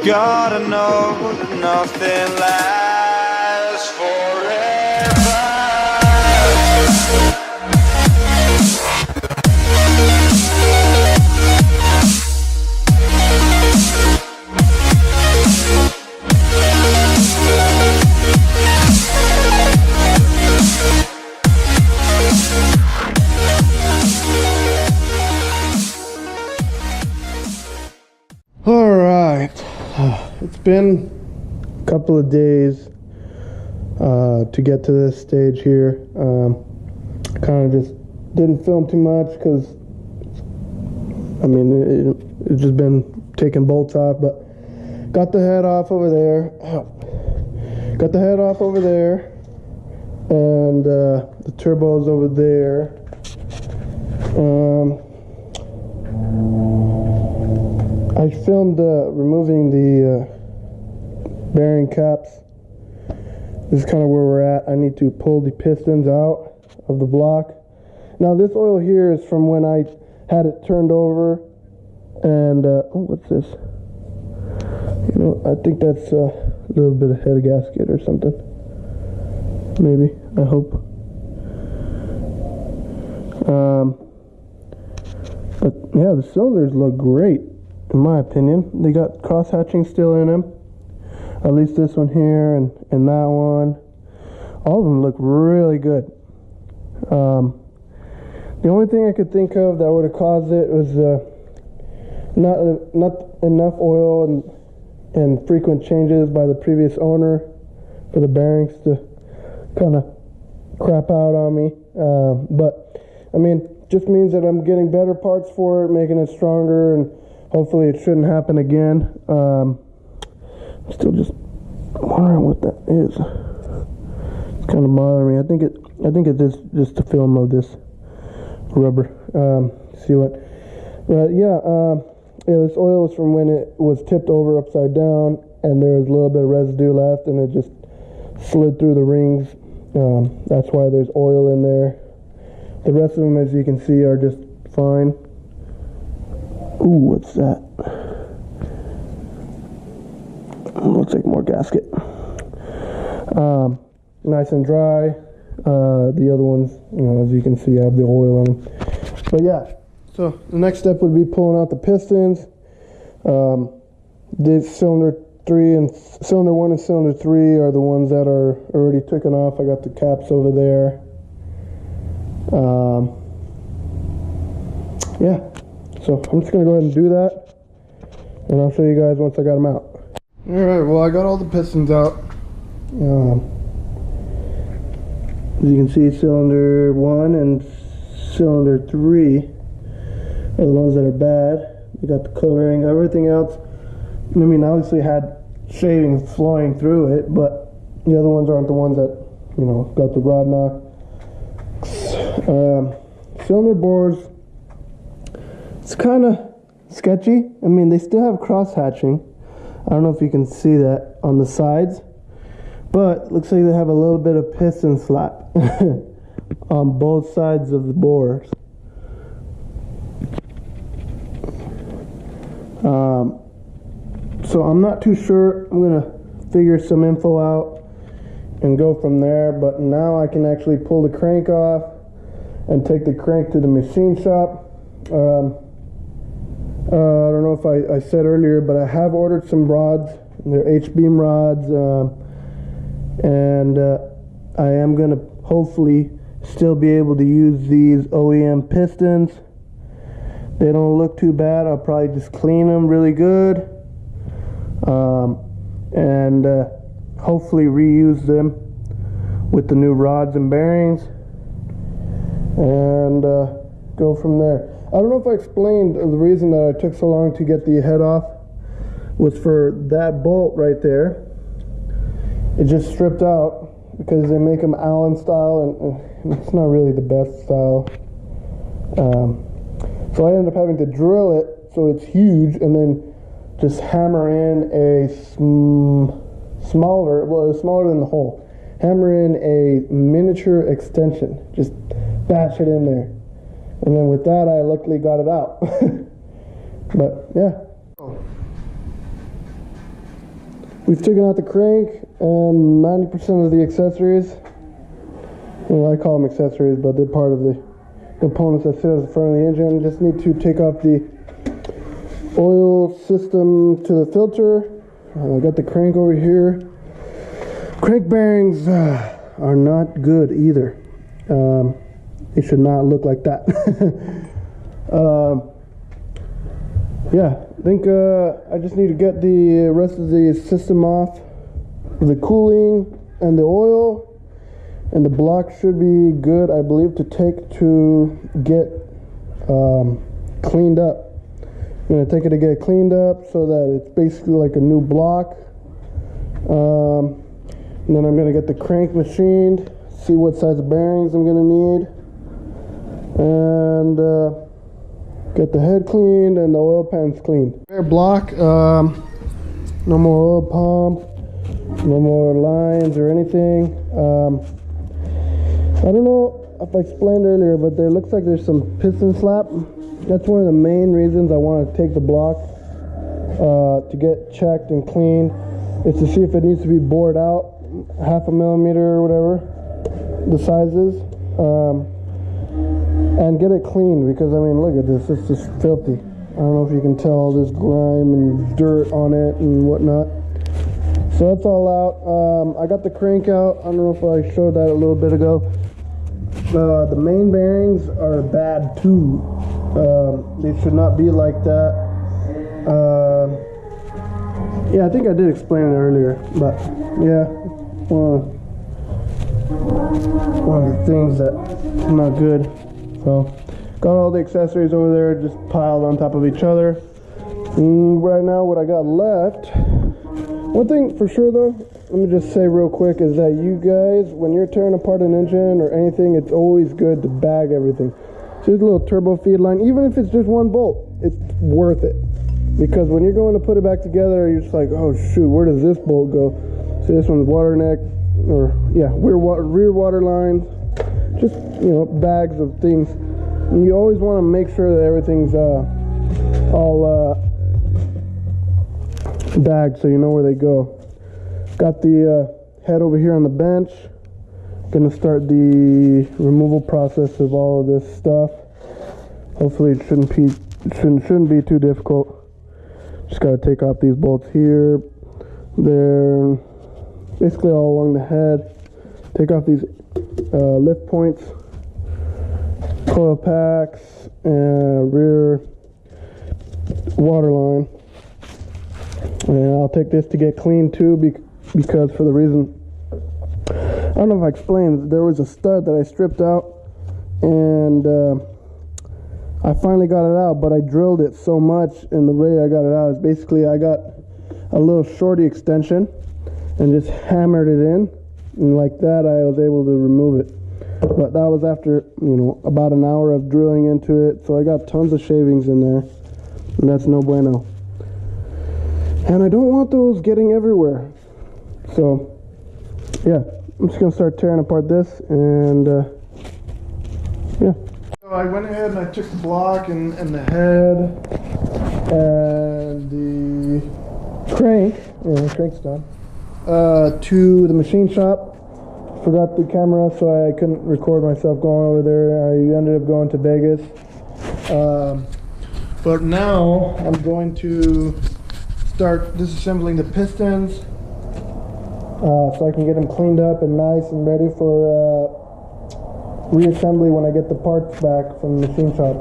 gotta know that nothing lasts forever. All right, it's been a couple of days to get to this stage here. Kind of just didn't film too much because, I mean, it's just been taking bolts off, but got the head off over there. Got the head off over there, and the turbo's over there. I filmed removing the bearing caps. This is kind of where we're at. I need to pull the pistons out of the block. Now this oil here is from when I had it turned over, and oh, what's this? You know, I think that's a little bit of head gasket or something. Maybe, I hope. But yeah, the cylinders look great. In my opinion, they got cross hatching still in them. At least this one here and that one. All of them look really good. The only thing I could think of that would have caused it was not enough oil and frequent changes by the previous owner for the bearings to kind of crap out on me. But I mean, just means that I'm getting better parts for it, making it stronger, and hopefully it shouldn't happen again. I'm still just wondering what that is. It's kind of bothering me. I think it is just the film of this rubber sealant. But yeah, this oil was from when it was tipped over upside down, and there was a little bit of residue left, and it just slid through the rings. That's why there's oil in there. The rest of them, as you can see, are just fine. Ooh, what's that? Looks like more gasket. Nice and dry. The other ones, you know, as you can see, have the oil in them. But yeah, so the next step would be pulling out the pistons. This cylinder 3 and cylinder 1 and cylinder 3 are the ones that are already taken off. I got the caps over there. Yeah. So I'm just going to go ahead and do that, and I'll show you guys once I got them out. Alright, well, I got all the pistons out. As you can see, cylinder 1 and cylinder 3 are the ones that are bad. You got the coloring, everything else. I mean, obviously had shavings flowing through it, but the other ones aren't the ones that, you know, got the rod knock. Cylinder bores, it's kind of sketchy. I mean, they still have cross hatching. I don't know if you can see that on the sides, but it looks like they have a little bit of piston slap on both sides of the bores. So I'm not too sure. I'm gonna figure some info out and go from there, but now I can actually pull the crank off and take the crank to the machine shop. I don't know if I said earlier, but I have ordered some rods. They're H-beam rods, and I am going to hopefully still be able to use these OEM pistons. They don't look too bad. I'll probably just clean them really good, and hopefully reuse them with the new rods and bearings, and go from there. I don't know if I explained the reason that I took so long to get the head off was for that bolt right there. It just stripped out because they make them Allen style, and it's not really the best style. So I ended up having to drill it so it's huge, and then just hammer in a smaller, well, it was smaller than the hole. Hammer in a miniature extension, just bash it in there. And then with that, I luckily got it out. But yeah. We've taken out the crank and 90% of the accessories. Well, I call them accessories, but they're part of the components that sit at the front of the engine. Just need to take off the oil system to the filter. I got the crank over here. Crank bearings are not good either. They should not look like that. Yeah, I think I just need to get the rest of the system off, the cooling and the oil, and the block should be good, I believe, to take to get cleaned up. I'm going to take it to get cleaned up so that it's basically like a new block. And then I'm going to get the crank machined, see what size of bearings I'm going to need, and get the head cleaned and the oil pans cleaned. Spare block, no more oil pump, no more lines or anything. I don't know if I explained earlier, but there looks like there's some piston slap. That's one of the main reasons I want to take the block to get checked and cleaned. Is to see if it needs to be bored out, 0.5 millimeter or whatever the size is, and get it cleaned, because I mean, look at this, it's just filthy. I don't know if you can tell all this grime and dirt on it and whatnot. So that's all out. I got the crank out. I don't know if I showed that a little bit ago. The main bearings are bad too. They should not be like that. Yeah, I think I did explain it earlier, but yeah, one of the things that's not good. So got all the accessories over there just piled on top of each other. Right now what I got left, one thing for sure though, let me just say real quick, is that you guys, when you're tearing apart an engine or anything, it's always good to bag everything. So here's a little turbo feed line. Even if it's just one bolt, it's worth it, because when you're going to put it back together, you're just like, oh shoot, where does this bolt go? So this one's water neck, or yeah, rear water lines, just, you know, bags of things. And you always want to make sure that everything's all bagged, so you know where they go. Got the head over here on the bench. Gonna start the removal process of all of this stuff. Hopefully it shouldn't be too difficult. Just gotta take off these bolts here, there, basically all along the head. Take off these lift points, coil packs, and rear water line. And I'll take this to get clean too, because for the reason, I don't know if I explained, there was a stud that I stripped out, and I finally got it out, but I drilled it so much, and the way I got it out is basically I got a little shorty extension and just hammered it in, and like that I was able to remove it. But that was after, you know, about an hour of drilling into it, so I got tons of shavings in there, and that's no bueno. And I don't want those getting everywhere. So yeah, I'm just gonna start tearing apart this, and yeah. So I went ahead and I took the block and the head and the crank, yeah, the crank's done, to the machine shop. Forgot the camera, so I couldn't record myself going over there. I ended up going to Vegas. But now I'm going to start disassembling the pistons, so I can get them cleaned up and nice and ready for reassembly when I get the parts back from the machine shop.